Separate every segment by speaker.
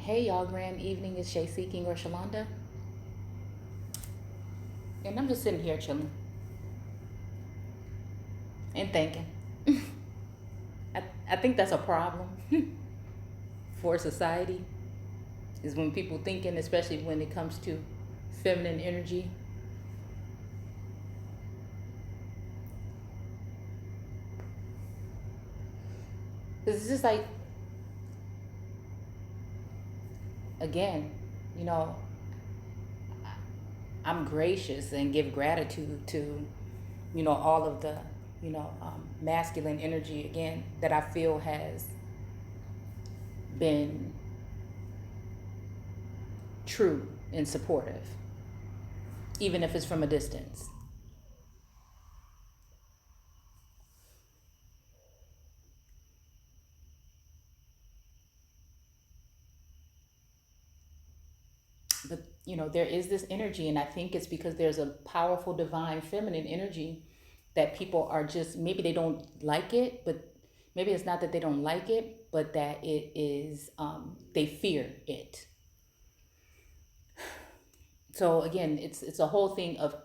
Speaker 1: Hey y'all, grand evening. It's Shay Seeking or Shalonda. And I'm just sitting here chilling and thinking. I think that's a problem for society, is when people thinking, especially when it comes to feminine energy. It's just like, again, you know, I'm gracious and give gratitude to, all of the, masculine energy, again, that I feel has been true and supportive, even if it's from a distance. But there is this energy, and I think it's because there's a powerful divine feminine energy that people are just, maybe they don't like it, but maybe it's not that they don't like it, but that it is, they fear it. So again, it's a whole thing of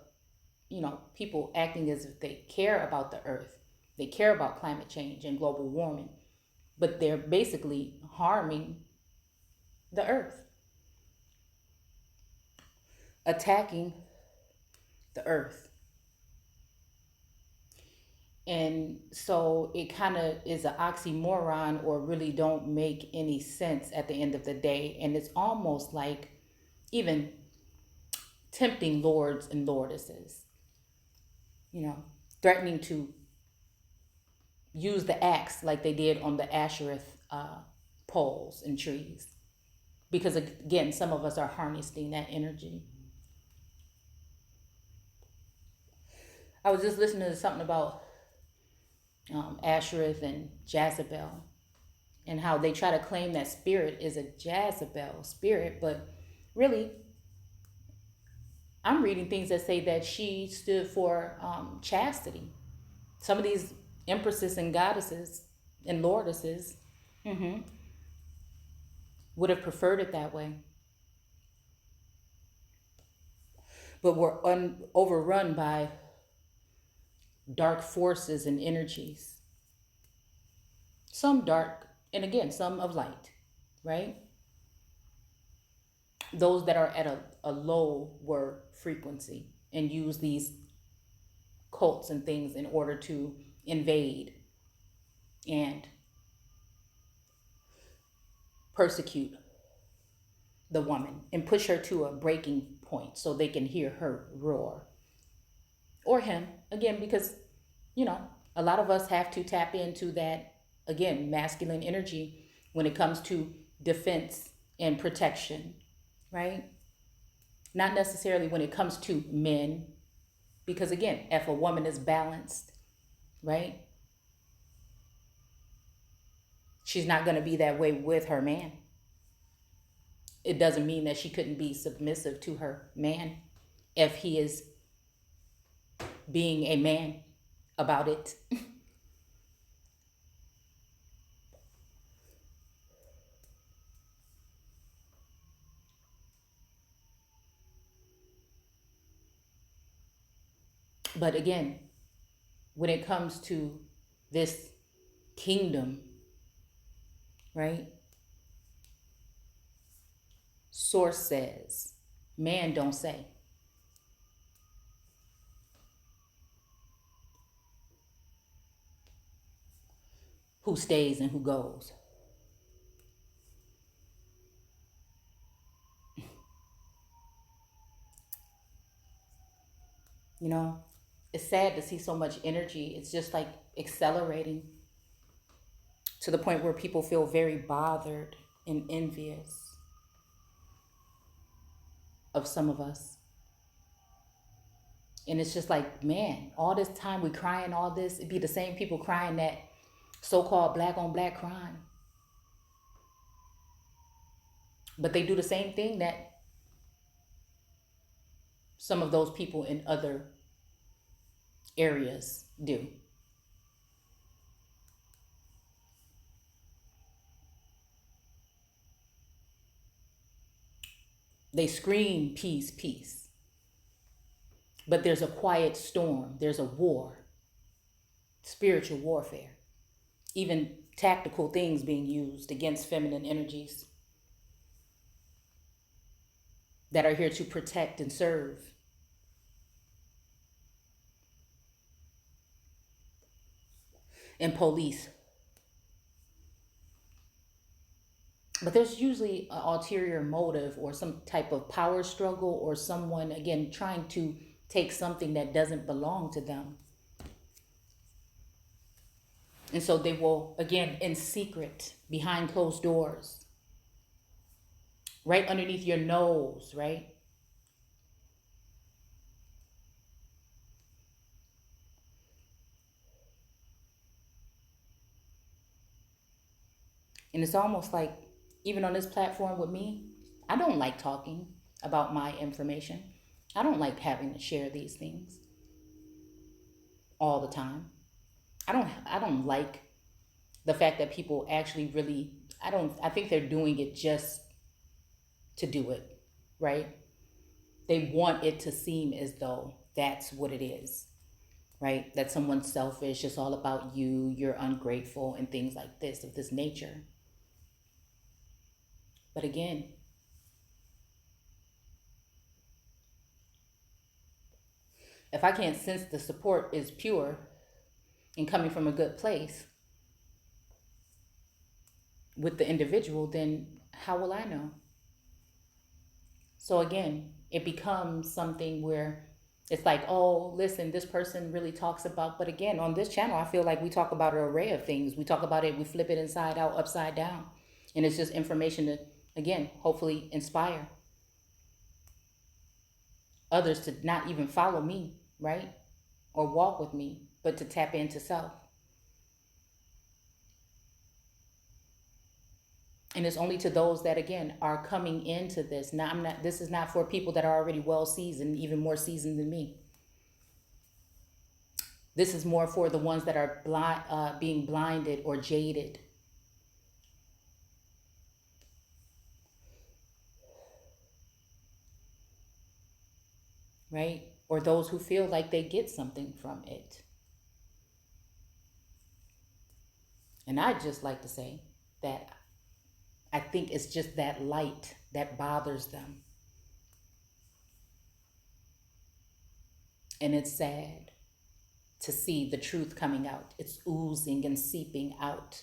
Speaker 1: people acting as if they care about the earth, they care about climate change and global warming, but they're basically harming the earth, attacking the earth. And so it kind of is an oxymoron, or really don't make any sense at the end of the day. And it's almost like even tempting lords and lordesses, you know, threatening to use the axe like they did on the Ashereth poles and trees. Because again, some of us are harnessing that energy. I was just listening to something about Ashereth and Jezebel, and how they try to claim that spirit is a Jezebel spirit, but really, I'm reading things that say that she stood for chastity. Some of these empresses and goddesses and lordesses would have preferred it that way, but were overrun by dark forces and energies. Some dark, and again, some of light, right? Those that are at a lower frequency and use these cults and things in order to invade and persecute the woman and push her to a breaking point so they can hear her roar, or him, again, because you know a lot of us have to tap into that, again, masculine energy when it comes to defense and protection, right? Not necessarily when it comes to men, because again, if a woman is balanced, right, she's not going to be that way with her man. It doesn't mean that she couldn't be submissive to her man if he is being a man about it. But again, when it comes to this kingdom, right? Source says, man don't say. Who stays and who goes. You know, it's sad to see so much energy. It's just like accelerating to the point where people feel very bothered and envious of some of us. And it's just like, man, all this time we crying all this, it'd be the same people crying that so-called black on black crime. But they do the same thing that some of those people in other areas do. They scream peace, peace. But there's a quiet storm, there's a war, spiritual warfare, even tactical things being used against feminine energies that are here to protect and serve. And police. But there's usually an ulterior motive or some type of power struggle or someone, again, trying to take something that doesn't belong to them. And so they will, again, in secret, behind closed doors, right underneath your nose, right? And it's almost like, even on this platform with me, I don't like talking about my information. I don't like having to share these things all the time. I don't like the fact that people actually really, I think they're doing it just to do it, right? They want it to seem as though that's what it is, right? That someone's selfish, it's all about you, you're ungrateful, and things like this, of this nature. But again, if I can't sense the support is pure and coming from a good place with the individual, then how will I know? So again, it becomes something where it's like, oh, listen, this person really talks about, but again, on this channel, I feel like we talk about an array of things. We talk about it, we flip it inside out, upside down. And it's just information to, again, hopefully inspire others to not even follow me, right? Or walk with me, but to tap into self. And it's only to those that, again, are coming into this. Now, this is not for people that are already well seasoned, even more seasoned than me. This is more for the ones that are being blinded or jaded. Right? Or those who feel like they get something from it. And I'd just like to say that I think it's just that light that bothers them. And it's sad to see the truth coming out. It's oozing and seeping out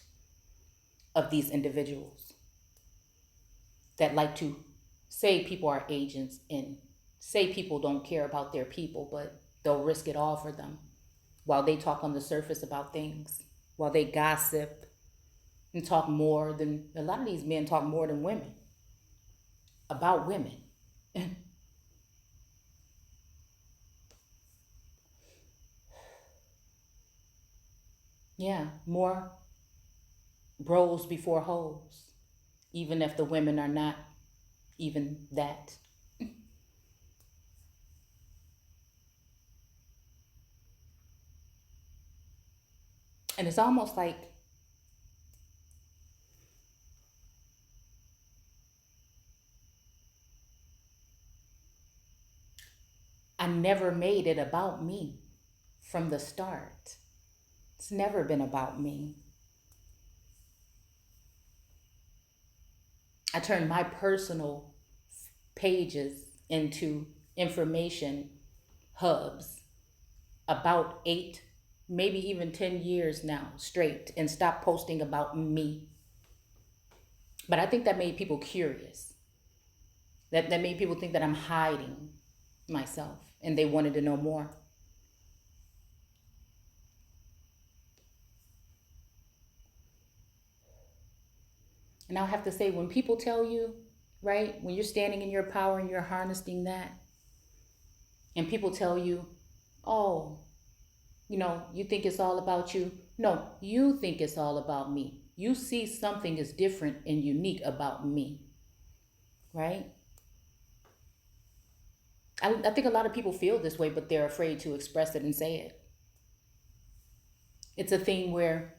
Speaker 1: of these individuals that like to say people are agents and say people don't care about their people, but they'll risk it all for them while they talk on the surface about things, while they gossip and talk more than, a lot of these men talk more than women about women. Yeah, more bros before hoes, even if the women are not even that. And it's almost like I never made it about me from the start. It's never been about me. I turned my personal pages into information hubs about 8, maybe even 10 years now straight, and stopped posting about me. But I think that made people curious. That made people think that I'm hiding myself and they wanted to know more. And I'll have to say, when people tell you, right, when you're standing in your power and you're harnessing that, and people tell you, oh, you think it's all about you. No, you think it's all about me. You see something is different and unique about me, right? I think a lot of people feel this way, but they're afraid to express it and say it. It's a thing where